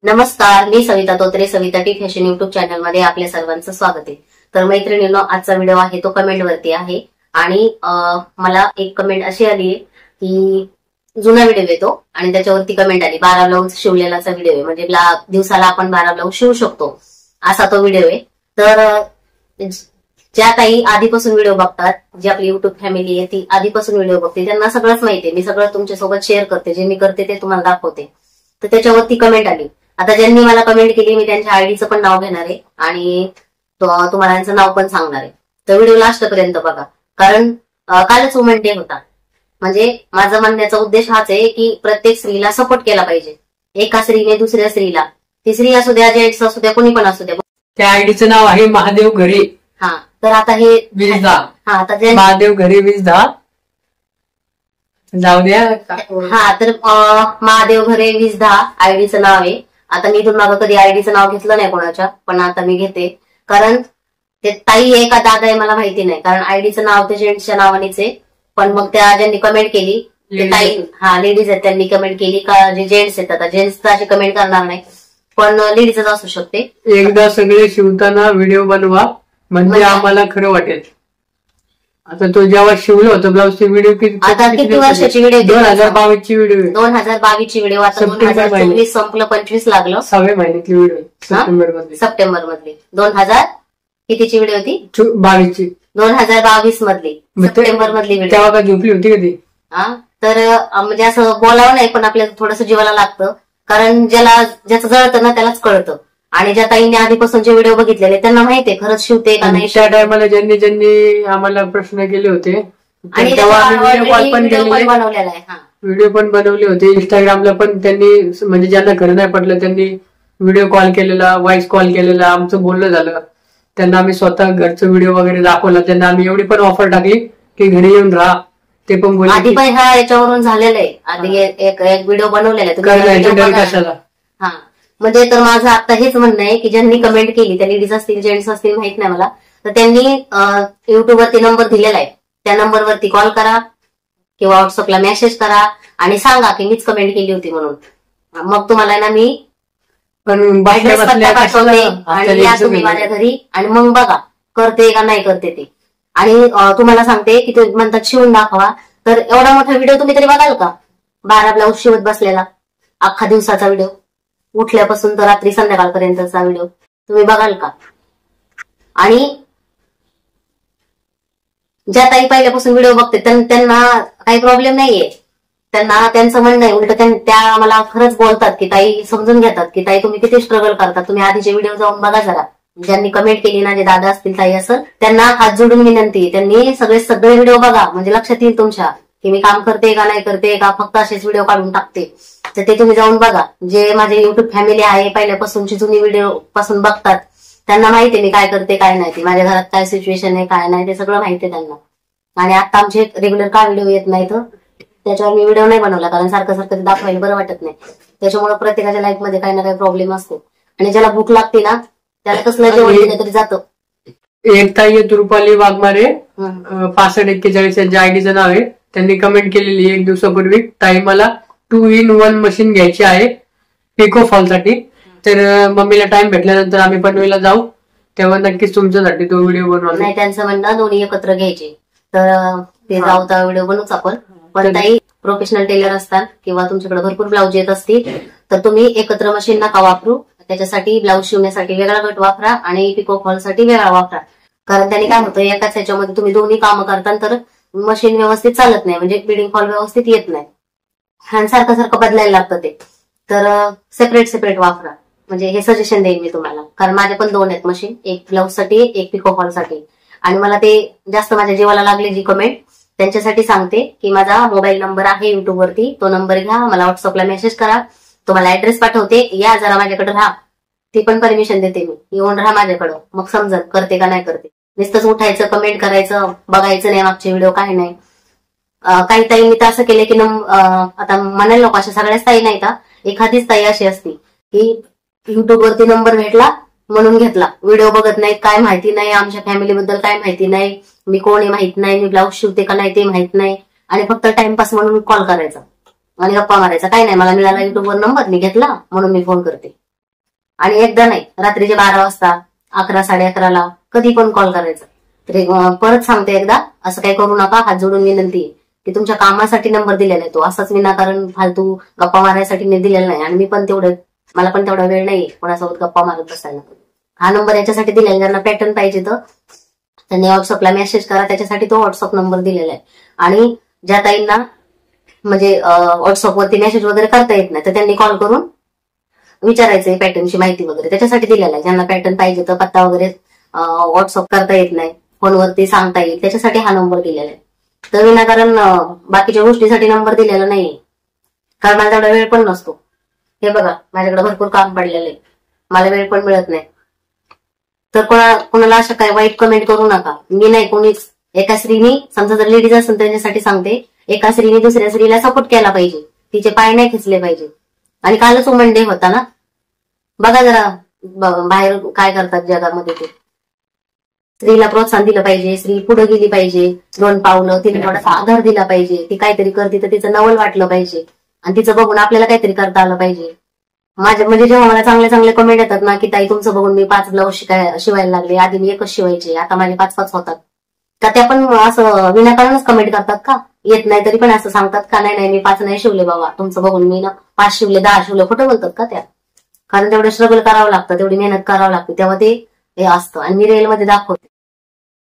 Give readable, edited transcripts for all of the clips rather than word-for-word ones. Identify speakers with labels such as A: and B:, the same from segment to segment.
A: नमस्कार, मी Savita Totre, Savita T fashion YouTube channel मध्ये आपल्या सर्वांचं स्वागत आहे। तर मैत्रिणींनो, आजचा व्हिडिओ आहे तो कमेंट वरती आहे आणि मला एक कमेंट अशी आली की जुना व्हिडिओ येतो आणि त्याच्यावरती कमेंट आली 12 ब्लाऊज शिवलेलाचा व्हिडिओ आहे, म्हणजे दिवसाला आपण 12 ब्लाऊज शिवू शकतो असा तो व्हिडिओ आहे। तर ज्या काही आधीपासून व्हिडिओ बघतात, जी आपली युट्यूब फॅमिली आहे ती आधीपासून व्हिडिओ बघते, त्यांना सगळंच माहिती आहे। मी सगळं तुमच्यासोबत शेअर करते, जे मी करते ते तुम्हाला दाखवते। तर त्याच्यावरती कमेंट आली। आता ज्यांनी मला कमेंट केली मी त्यांच्या आयडीचं पण नाव घेणार आहे आणि तुम्हाला त्यांचं नाव पण सांगणार आहे। तर व्हिडिओ लास्ट पर्यंत बघा, कारण कालच वुमन डे होता। म्हणजे माझा म्हणण्याचा उद्देश हाच आहे की प्रत्येक स्त्रीला सपोर्ट केला पाहिजे, एका स्त्रीने दुसऱ्या स्त्रीला, ती स्त्री असू द्या, जेंट्स असू द्या, कोणी पण असू द्या।
B: त्या आयडीचं नाव आहे महादेव घरे।
A: हा, तर आता हे
B: 2010
A: हा, आता
B: महादेव घरे 2010 जाऊ द्या।
A: हा, तर महादेव घरे 2010 आयडीचं नाव आहे। आता मी इथून मागं कधी आयडीचं नाव घेतलं नाही कोणाच्या, पण आता मी घेते, कारण ते ताई आहे का दादा आहे मला माहिती नाही, कारण आयडीचं नाव ते जेंट्सच्या नावानेच आहे। पण मग त्या ज्यांनी कमेंट केली ते ताई, हा लेडीज आहेत, त्यांनी कमेंट केली का जे जेंट्स आहेत, आता जेंट्स अशी कमेंट करणार नाही, पण लेडीजच असू शकते।
B: एकदा सगळे शिवताना व्हिडिओ बनवा, म्हणजे आम्हाला खरं वाटेल। आता तो जेव्हा शिवलं होतं ब्लाऊजची व्हिडिओ
A: आता किती वर्षाची व्हिडिओ?
B: 2022 ची व्हिडिओ,
A: 2022 ची व्हिडिओ। आता 2024 संपलं, 25 लागलं,
B: 6व्या महिन्यातली व्हिडिओ,
A: सप्टेंबर मधली 2000 कितीची व्हिडिओ होती?
B: 22 ची,
A: 2022 मधली, सप्टेंबर मधली व्हिडिओ।
B: तेव्हा का झोपली होती कधी?
A: तर म्हणजे असं बोलावं नाही, पण आपल्याला थोडंसं जीवाला लागतं, कारण ज्याचं जळतं ना त्यालाच कळतं। आणि ज्या ताईंनी आधीपासून व्हिडिओ बघितलेले त्यांना माहितीये खरंच शिवते का नाही।
B: त्या टायमाला ज्यांनी आम्हाला प्रश्न केले होते आणि तेव्हा आम्ही व्हिडिओ कॉल पण
A: बनवलेला आहे,
B: व्हिडिओ पण बनवले होते। इंस्टाग्रामला पण त्यांनी, म्हणजे ज्यांना खरं नाही पडलं त्यांनी व्हिडिओ कॉल केलेला, व्हॉइस कॉल केलेला, आमचं बोलणं झालं। त्यांना आम्ही स्वतः घरचं व्हिडिओ वगैरे दाखवला, त्यांना आम्ही एवढी पण ऑफर टाकली की घरी येऊन राहा, ते पण बोलले।
A: आधी पण ह्या याच्यावरून झालेलं आहे, आधी एक व्हिडिओ बनवलेला आहे। हा, म्हणजे तर माझं आता हेच म्हणणं आहे की ज्यांनी कमेंट केली, त्या लेडीज असतील जेंट्स असतील माहित नाही मला, तर त्यांनी युट्यूबवरती नंबर दिलेला आहे, त्या नंबरवरती कॉल करा किंवा व्हॉट्सअपला मेसेज करा आणि सांगा की मीच कमेंट केली होती म्हणून। मग तुम्हाला ना मी पाठवते आणि या तुम्ही माझ्या घरी, आणि मग बघा करते का नाही करते ते। आणि तुम्हाला सांगते की ते म्हणतात शिवून दाखवा, तर एवढा मोठा व्हिडिओ तुम्ही तरी बघाल का? 12 ब्लाऊज शिवत बसलेला अख्खा दिवसाचा व्हिडिओ, उठल्यापासून तर रात्री संध्याकाळपर्यंतचा व्हिडिओ तुम्ही बघाल का? आणि ज्या ताई पहिल्यापासून व्हिडिओ बघते त्यांना काही प्रॉब्लेम नाहीये, त्यांना त्यांचं म्हणणं आहे, उलट त्या मला खरंच बोलतात की ताई, समजून घेतात की ताई तुम्ही किती स्ट्रगल करतात, तुम्ही आधीचे व्हिडिओ जाऊन बघा जरा। ज्यांनी कमेंट केली ना, जे दादा असतील ताई असं, त्यांना हात जोडून विनंती, त्यांनी सगळे व्हिडिओ बघा, म्हणजे लक्षात येईल तुमच्या की मी काम करते का नाही करते का फक्त असेच व्हिडिओ काढून टाकते। तर ते तुम्ही जाऊन बघा। जे माझे युट्यूब फॅमिली आहे, पहिल्यापासूनची जुनी व्हिडिओ पासून बघतात, त्यांना माहितीये मी काय करते काय नाही, ते माझ्या घरात काय सिच्युएशन आहे काय नाही ते सगळं माहितीये त्यांना। आणि आता आमचे रेग्युलर का व्हिडिओ येत नाही तर त्याच्यावर मी व्हिडिओ नाही बनवला, कारण सारखं ते दाखवायला बरं वाटत नाही। त्याच्यामुळे प्रत्येकाच्या लाईफ मध्ये काही ना काही प्रॉब्लेम असतो, आणि ज्याला भूक लागते ना त्याला कसलं जेवण दिलं तरी जातं।
B: एक ताई रुपाली वाघमारे 6541 यांच्या आयडीचं नाव आहे, त्यांनी कमेंट केलेली एक दिवसापूर्वी, ताई मला 2 in 1 मशीन घ्यायची आहे पिको फॉल साठी, तर मम्मीला टाइम भेटल्यानंतर आम्ही पनवेलला जाऊ, तेव्हा नक्कीच तुमच्यासाठी तो व्हिडिओ बनवू।
A: नाही, त्यांचं म्हणणं दोन्ही एकत्र घ्यायचे, तर ते जाऊ तर व्हिडिओ बनवूच आपण। पण ताई प्रोफेशनल टेलर असतात किंवा तुमच्याकडे भरपूर ब्लाऊज येत असतील तर तुम्ही एकत्र मशीन नका वापरू, त्याच्यासाठी ब्लाऊज शिवण्यासाठी वेगळा गट वापरा आणि पिको फॉल साठी वेगळा वापरा। कारण त्यांनी काय होतं, एकाच ह्याच्यामध्ये तुम्ही दोन्ही कामं करता तर मशीन व्यवस्थित चालत नाही, म्हणजे बिडिंग फॉल व्यवस्थित येत नाही, आणि सारखं बदलायला लागतं ते। तर सेपरेट वापरा, म्हणजे हे सजेशन देईन मी तुम्हाला, कारण माझे पण 2 आहेत मशीन, एक ब्लाऊज साठी एक पिको फॉल साठी। आणि मला ते जास्त माझ्या जीवाला लागले जी कमेंट, त्यांच्यासाठी सांगते की माझा मोबाईल नंबर आहे युट्यूब वरती, तो नंबर घ्या, मला व्हॉट्सअपला मेसेज करा, तुम्हाला ऍड्रेस पाठवते, या जरा माझ्याकडे राहा, ती पण परमिशन देते मी, येऊन राहा माझ्याकडं, मग समजा करते का नाही करते। नुसतंच उठायचं, कमेंट करायचं, बघायचं नाही मागचे व्हिडिओ, काय नाही। काही ताईंनी तर असं केलं की आता म्हणायला नको अशा सगळ्याच ताई नाही, का एखादीच ताई अशी असती की युट्यूब वरती नंबर भेटला म्हणून घेतला, व्हिडिओ बघत नाही, काय माहिती नाही, आमच्या फॅमिलीबद्दल काय माहिती नाही, मी कोण आहे माहित नाही, मी ब्लाऊज शिवते का नाही ते माहित नाही, आणि फक्त टाइमपास म्हणून कॉल करायचा आणि गप्पा मारायचा, काय नाही, मला मिळाला युट्यूबवर नंबर, मी घेतला म्हणून मी फोन करते। आणि एकदा नाही, रात्रीचे 12 वाजता, 11, 11:30ला कधी पण कॉल करायचा. तरी परत सांगते एकदा, असं काही करू नका. हात जोडून विनंती आहे की तुमच्या कामासाठी नंबर दिलेला आहे तो, असाच विनाकारण फालतू गप्पा मारायसाठी दिलेला नाही. आणि मला पण तेवढा वेळ नाही कोणासोबत गप्पा मारत बसायला. हा नंबर याच्यासाठी दिलेला, ज्यांना पॅटर्न पाहिजे तर त्यांनी व्हॉट्सअपला मेसेज करा, त्याच्यासाठी तो व्हॉट्सअप नंबर दिलेला आहे. आणि ज्या ताईंना म्हणजे व्हॉट्सअपवरती मेसेज वगैरे करता येत नाही तर त्यांनी कॉल करून विचारायचंय पॅटर्नची माहिती वगैरे, त्याच्यासाठी दिलेला आहे. ज्यांना पॅटर्न पाहिजे तर पत्ता वगैरे व्हॉट्सअप करता येत नाही, फोनवरती सांगता येईल, त्याच्यासाठी हा नंबर दिलेला आहे. तर विनाकारण बाकीच्या गोष्टीसाठी नंबर दिलेला नाहीये, कारण मला तेवढा वेळ पण नसतो. हे बघा, माझ्याकडे भरपूर काम पडलेलं आहे, मला वेळ पण मिळत नाही. तर कोणाला असं काय वाईट कमेंट करू नका. मी नाही, कोणीच. एका स्त्रीनी, समजा जर लेडीज असेल त्यांच्यासाठी सांगते, एका स्त्रीने दुसऱ्या स्त्रीला सपोर्ट केला पाहिजे, तिचे पाय नाही खेचले पाहिजे. आणि कालच वुमन डे होता ना, बघा जरा बाहेर काय करतात जगामध्ये ते. स्त्रीला प्रोत्साहन दिलं पाहिजे, स्त्री पुढे गेली पाहिजे 2 पावलं, तिने थोडासा आधार दिला पाहिजे. ती काहीतरी करते तर तिचं नवल वाटलं पाहिजे आणि तिचं बघून आपल्याला काहीतरी करता आलं पाहिजे. माझ्या म्हणजे जेव्हा मला चांगले चांगले कमेंट येतात ना की ताई तुमचं बघून मी 5 ब्लाऊज शिवायला लागले, आधी मी 1च शिवायचे, आता माझे 5 होतात, का त्या पण असं विनाकारणच कमेंट करतात का? येत नाही तरी पण असं सांगतात का नाही मी 5 नाही शिवले बाबा, तुमचं बघून मी ना 5 शिवले, 10 शिवले, खोटं बोलतात का त्या? कारण तेवढं स्ट्रगल करावं लागतं, तेवढी मेहनत करावं लागते, तेव्हा ते असतं. आणि मी रीलमध्ये दाखवते.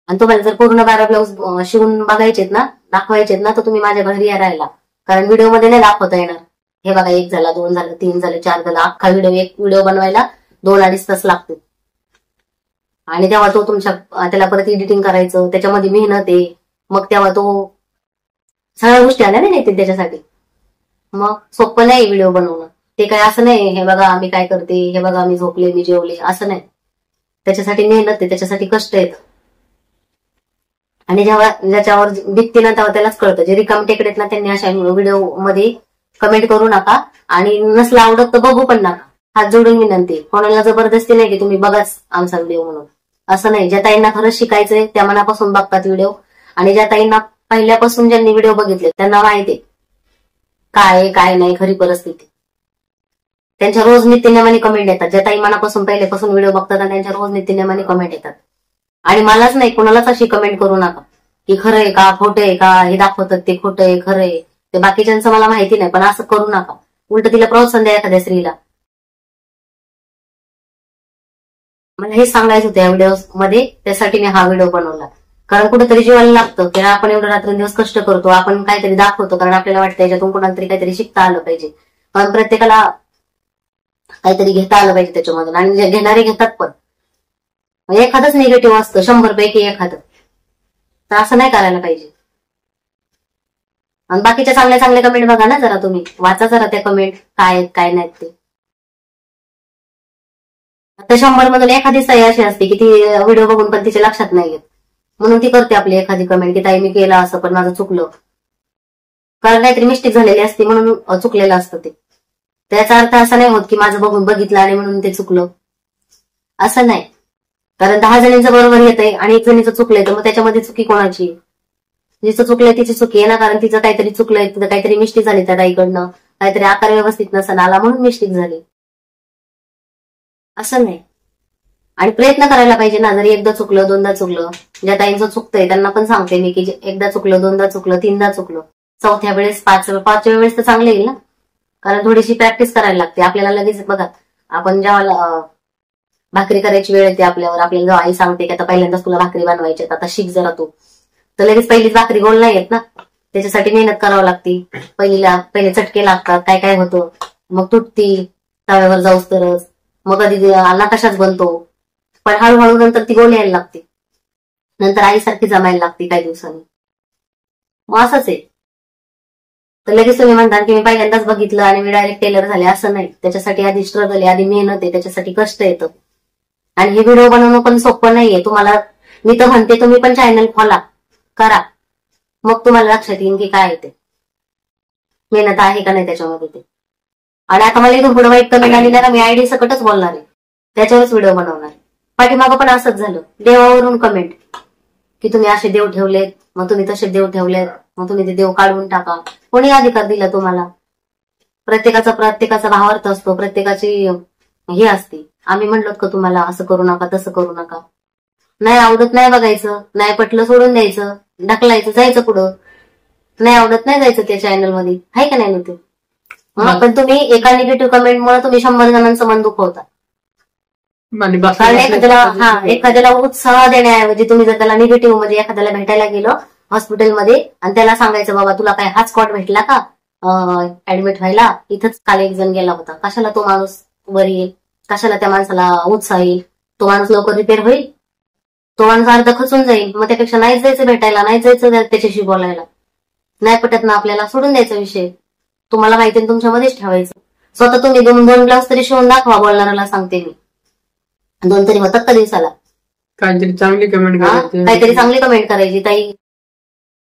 A: आणि तुम्हाला जर पूर्ण 12 ब्लाऊज शिवून बघायचेत ना, दाखवायचेत ना, तर तुम्ही माझ्या घरी या राहायला, कारण व्हिडिओमध्ये नाही दाखवता येणार. हे बघा, 1 झाला, 2 झालं, 3 झालं, 4 झालं, अख्खा एक व्हिडिओ बनवायला 2-2.5 तास लागते. आणि तेव्हा तो त्याला परत एडिटिंग करायचं, त्याच्यामध्ये मेहनत आहे. मग तेव्हा तो सगळ्या गोष्टी आल्या नाही त्याच्यासाठी. मग सोपं नाही व्हिडिओ बनवणं. ते काय असं नाही, हे बघा मी काय करते, हे बघा मी झोपले, मी जेवले, असं नाही. त्याच्यासाठी मेहनत आहे, त्याच्यासाठी कष्ट आहेत. आणि जेव्हा ज्याच्यावर दिसते ना तेव्हा त्यालाच कळतं. जे रिकाम टेकडेत ना त्यांनी अशा व्हिडिओ मध्ये कमेंट करू नका. आणि नसलं आवडत तर बघू पण नका. हात जोडून विनंती, कोणाला जबरदस्ती नाही की तुम्ही बघाच आमचा व्हिडिओ म्हणून, असं नाही. ज्या ताईंना खरंच शिकायचंय त्या मनापासून बघतात व्हिडिओ. आणि ज्या ताईंना पहिल्यापासून ज्यांनी व्हिडिओ बघितले त्यांना माहिती काय काय नाही खरी परिस्थिती. त्यांच्या रोज नित्यनेमाने कमेंट येतात. ज्या ताई मनापासून पहिल्यापासून व्हिडिओ बघतात त्यांच्या रोज नित्यनेमाने कमेंट येतात. आणि मलाच नाही, कोणालाच अशी कमेंट करू नका की खरं आहे का, खोटं आहे का, हे दाखवतात ते खोटं आहे, खरं आहे ते, बाकीच्यांचं मला माहिती नाही. पण असं करू नका, उलट तिला प्रोत्साहन द्या एखाद्या स्त्रीला. मला हे सांगायचं होतं या व्हिडिओ मध्ये, त्यासाठी मी हा व्हिडिओ बनवला. कारण कुठेतरी जीवाला लागतं की आपण एवढं रात्रंदिवस कष्ट करतो, आपण काहीतरी दाखवतो, कारण आपल्याला वाटतं याच्यातून कोणाला तरी काहीतरी शिकता आलं पाहिजे. पण प्रत्येकाला काहीतरी घेता आलं पाहिजे त्याच्यामधून, आणि घेणारे घेतात पण. एखादंच निगेटिव्ह असतं 100 पैकी एखादं, तर असं नाही करायला पाहिजे. आणि बाकीच्या चांगल्या चांगल्या कमेंट बघा ना जरा, तुम्ही वाचा जरा त्या कमेंट काय आहेत काय नाहीत ते. आता 100 मधून एखादी सही अशी असते की ती व्हिडिओ बघून पण तिच्या लक्षात नाही येत, म्हणून ती करते आपली एखादी कमेंट की ताई मी केलं असं पण माझं चुकलं, कारण काहीतरी मिस्टेक झालेली असते म्हणून चुकलेलं असतं ते. त्याचा अर्थ असा नाही होत की माझं बघून बघितलं आणि म्हणून ते चुकलं, असं नाही. कारण 10 जणींचं बरोबर येतंय आणि 1 जणीचं चुकलंय, तर मग त्याच्यामध्ये चुकी कोणाची? जिचं चुकलंय तिची चुकी आहे ना, कारण तिचं काहीतरी चुकलंय, तिथं काहीतरी मिस्टेक झाली त्या ताईकडनं, काहीतरी आकार व्यवस्थित नसेल आला म्हणून मिस्टेक झाली, असं नाही. आणि प्रयत्न करायला पाहिजे ना, जरी एकदा चुकलं 2दा चुकलं. ज्या ताईंचं चुकतंय त्यांना पण सांगते मी की एकदा चुकलं 2दा चुकलं 3दा चुकलं, 4थ्या वेळेस 5व्या वेळेस तर चांगलं येईल ना, कारण थोडीशी प्रॅक्टिस करायला लागते आपल्याला. लगेच बघा, आपण जेव्हा भाकरी करायची वेळ येते आपल्याला जेव्हा आई सांगते की आता पहिल्यांदाच तुला भाकरी बनवायची, आता शिक जरा तू, तर लगेच पहिलीच भाकरी गोल नाही येत ना, त्याच्यासाठी मेहनत करावं लागते. पहिले चटके लागतात, काय काय होतं, मग तुटती तव्यावर जाऊस तरच, मग कधी नकाशाच बनतो, पण हळूहळू नंतर ती गोल यायला लागते, नंतर आईसारखी जमायला लागते काही दिवसांनी. मग असंच आहे. तर लगेच तुम्ही म्हणता की मी पहिल्यांदाच बघितलं आणि मी डायरेक्ट टेलर झाले, असं नाही. त्याच्यासाठी आधी स्ट्रगल आहे, आधी मेहनत आहे, त्याच्यासाठी कष्ट येतं. आणि हे व्हिडिओ बनवणं पण सोपं नाहीये. तुम्हाला मी तर म्हणते तुम्ही पण चॅनल फॉलो करा, मग तुम्हाला लक्षात येईल की काय ते मेहनत आहे का नाही त्याच्यामध्ये ते. आणि आता मला इथून पुढे वाईट कमेंट आली ना, मी आयडी सकटच बोलणार आहे, त्याच्यावरच व्हिडिओ बनवणार. पाठीमागं पण असंच झालं, देवावरून कमेंट की तुम्ही असे देव ठेवलेत, मग तुम्ही तसे देव ठेवलेत, मग तुम्ही ते देव काढून टाका. कोणी अधिकार दिला तुम्हाला? प्रत्येकाचा भावार्थ असतो, प्रत्येकाची हे असते. आम्ही म्हणलो का तुम्हाला असं करू नका तसं करू नका. नाही आवडत नाही बघायचं, नाही पटलं सोडून द्यायचं, ढकलायचं, जायचं पुढं. नाही आवडत नाही जायचं त्या चॅनल मध्ये, आहे का नाही ते. पण तुम्ही एका निगेटिव्ह कमेंटमुळे तुम्ही 100 जणांचं मन दुखवता. कारण एखाद्याला उत्साह देण्याऐवजी तुम्ही जर त्याला निगेटिव्ह मध्ये एखाद्याला भेटायला गेलो हॉस्पिटलमध्ये आणि त्याला सांगायचं बाबा तुला काय हाच स्पॉट भेटला का ऍडमिट व्हायला, इथंच काल एक जण गेला होता, कशाला तो माणूस वर येईल, कशाला त्या माणसाला उत्साह येईल, तो माणूस लवकर रिपेअर होईल, तो माणूस अर्ध खचून जाईल. मग त्यापेक्षा नाहीच जायचं भेटायला, नाहीच जायचं त्याच्याशी बोलायला. नाही पटत ना आपल्याला, सोडून द्यायचा विषय. तुम्हाला माहिती तुमच्यामध्येच ठेवायचं. स्वतः तुम्ही 2 ब्लाऊज तरी शिवून दाखवा, बोलणाऱ्याला सांगते मी. 2 तरी होतात का दिवसाला.
B: काहीतरी चांगली कमेंट करायची,
A: काहीतरी चांगली कमेंट करायची. ताई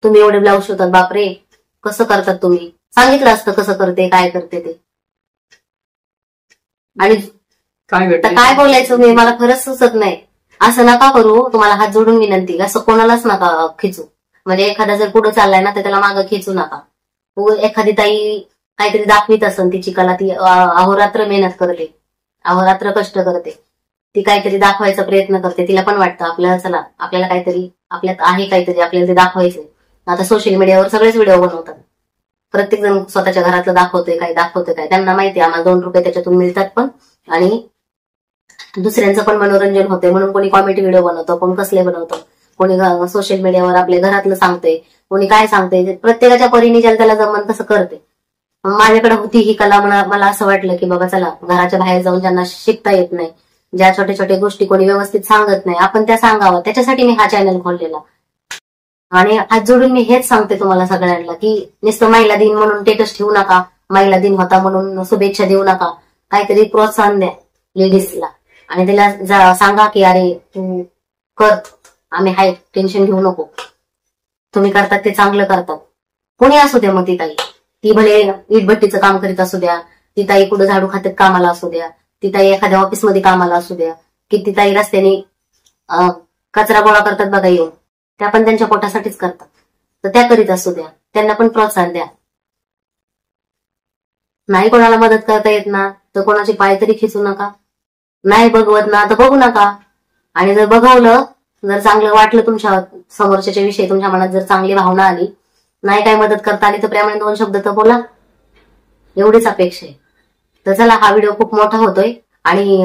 A: तुम्ही एवढे ब्लाऊज शिवतात, बापरे कसं करतात तुम्ही, सांगितलं असतं कसं करते काय करते ते. आणि काय बोलायचं मी, मला खरंच सुचत नाही. असं नका करू, तुम्हाला हात जोडून विनंती, असं कोणालाच नका खिचू. म्हणजे एखादा जर पुढे चाललाय ना तर त्याला मागं खिचू नका. एखादी ताई काहीतरी दाखवीत असन तिची कला, ती अहोरात्र मेहनत करते, अहोरात्र कष्ट करते, ती काहीतरी दाखवायचा प्रयत्न करते. तिला पण वाटतं आपल्याला चला आपल्याला काहीतरी आपल्यात आहे, काहीतरी आपल्याला ते दाखवायचंय. आता सोशल मीडियावर सगळेच व्हिडिओ बनवतात, प्रत्येक जण स्वतःच्या घरातलं दाखवतोय काय दाखवतोय काय. त्यांना माहिती आम्हाला 2 रुपये त्याच्यातून मिळतात पण, आणि दुसऱ्यांचं पण मनोरंजन होते म्हणून कोणी कॉमेडी व्हिडिओ बनवतो, कोण कसले बनवतो, कोणी सोशल मीडियावर आपल्या घरातलं सांगतंय, कोणी काय सांगतंय. प्रत्येकाच्या परीने ज्याला त्याला जमन तसं करते. माझ्याकडे होती ही कला, मला असं वाटलं की बाबा चला घराच्या बाहेर जाऊन ज्यांना शिकता येत नाही, ज्या छोट्या छोट्या गोष्टी कोणी व्यवस्थित सांगत नाही, आपण त्या सांगावं. त्याच्यासाठी मी हा चॅनल खोललेला. आणि हात जोडून मी हेच सांगते तुम्हाला सगळ्यांना की नुसतं महिला दिन म्हणून स्टेटस ठेवू नका, महिला दिन होता म्हणून शुभेच्छा देऊ नका. काहीतरी प्रोत्साहन द्या लेडीजला आणि तिला सांगा की अरे तू कर, आम्ही हाय, टेन्शन घेऊ नको, तुम्ही करतात ते चांगलं करतात. कोणी असू द्या, मग ती ताई, ती भले इटभट्टीचं काम करीत असू द्या, ती ताई कुठं झाडू खात्यात कामाला असू द्या, ती ताई एखाद्या ऑफिसमध्ये कामाला असू द्या, किती ताई रस्त्याने कचरा गोळा करतात बघा येऊन, त्या पण त्यांच्या पोटासाठीच करतात. तर त्या करीत असू द्या, त्यांना पण प्रोत्साहन द्या. नाही कोणाला मदत करता येत ना तर कोणाचे पाय तरी खिचू नका. नाही बघवत ना तर बघू नका. आणि जर बघवलं, जर चांगलं वाटलं तुमच्या समोरच्याच्या विषयी, तुमच्या मनात जर चांगली भावना आली, नाही काय मदत करता आली तर प्रेमाने 2 शब्द तर बोला, एवढीच अपेक्षा आहे. तर चला, हा व्हिडिओ खूप मोठा होतोय आणि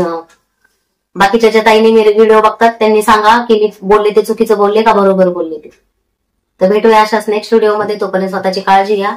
A: बाकीच्या ज्या ताईने व्हिडिओ बघतात त्यांनी सांगा की मी बोलले ते चुकीचं बोलले का बरोबर बोलले ते. तर भेटूया अशाच नेक्स्ट व्हिडिओमध्ये. तोपर्यंत स्वतःची काळजी घ्या.